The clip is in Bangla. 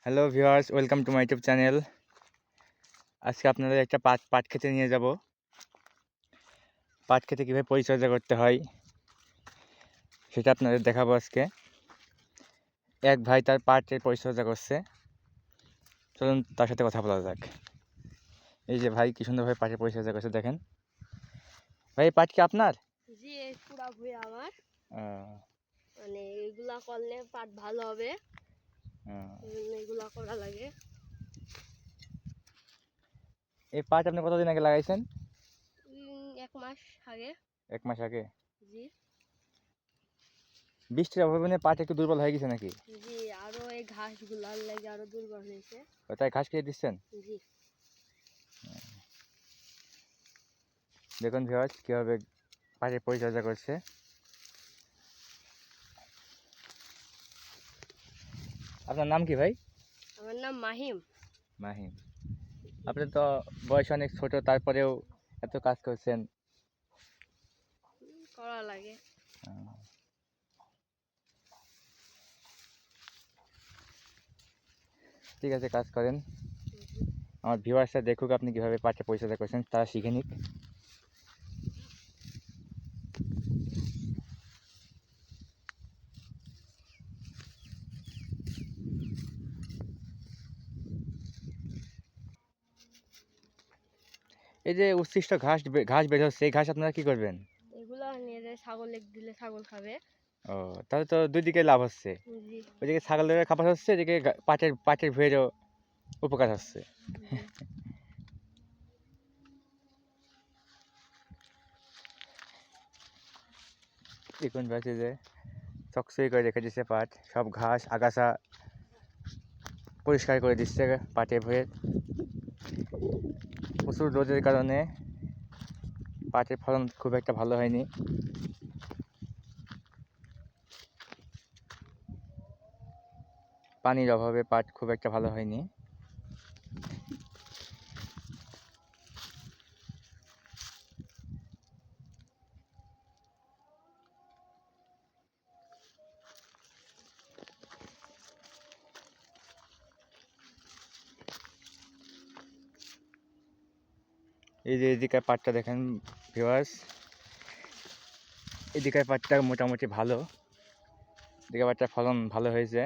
Hello viewers, welcome to my YouTube channel. আজকে আপনাদের একটা পাট খেতে নিয়ে যাব। পাট খেতে কীভাবে পরিচর্যা করতে হয় সেটা আপনাদের দেখাবো আজকে। এক ভাই তার পাটের পরিচর্যা করছে, চলুন তার সাথে কথা বলা যাক। এই যে ভাই কি সুন্দরভাবে পাটের পরিচর্যা করছে, দেখেন। ভাই, পাট কি আপনার? জি, এই পুরা ভুঁই আমার। আহ, মানে এগুলা করলে পাট ভালো হবে, এগুলা করা লাগে। এই পাট আপনি কতদিন আগে লাগাইছেন? 1 মাস আগে। 1 মাস আগে? জি বৃষ্টির অভাবে পাট একটু দুর্বল হয়ে গেছে নাকি? জি, আরো এই ঘাসগুলার লাগে আরো দুর্বল হয়েছে। তাই ঘাস কেটে দিচ্ছেন? জি, দেখুন ভিউয়ার্স কীভাবে পাটের পরিচর্যা করছে। আপনার নাম কি ভাই? আমার নাম মাহিম। মাহিম, আপনি তো বয়স অনেক ছোট, তারপরেও এত কাজ করছেন। করা লাগে। ঠিক আছে, কাজ করেন। আমার ভিউয়ার্সরা দেখুক আপনি কিভাবে পাটে পরিচর্যা করছেন, তারা শিখে নিক। এই যে উচ্ছিষ্ট ঘাস বের হচ্ছে, এই ঘাস আপনারা কি করবেন? এগুলা নিয়ে যায় ছাগলে দিলে ছাগল খাবে। ও, তাহলে তো দুই দিকে লাভ হচ্ছে। জি ওইদিকে ছাগলের খাবার হচ্ছে, এদিকে পাটের ভুঁইয়েরও উপকার হচ্ছে। দেখুন ভাবছি যে চকচকে করে রেখে দিচ্ছে পাট, সব ঘাস আগাছা পরিষ্কার করে দিচ্ছে পাটের ভুঁইয়ের। প্রচুর রোদের কারণে পাটের ফলন খুব একটা ভালো হয়নি। পানির অভাবে পাট খুব একটা ভালো হয়নি। এই যে এদিকের পাটটা দেখেন ভিউয়ার্স, এদিকের পাটটা মোটামুটি ভালো, এদিকে পাটটার ফলন ভালো হয়েছে।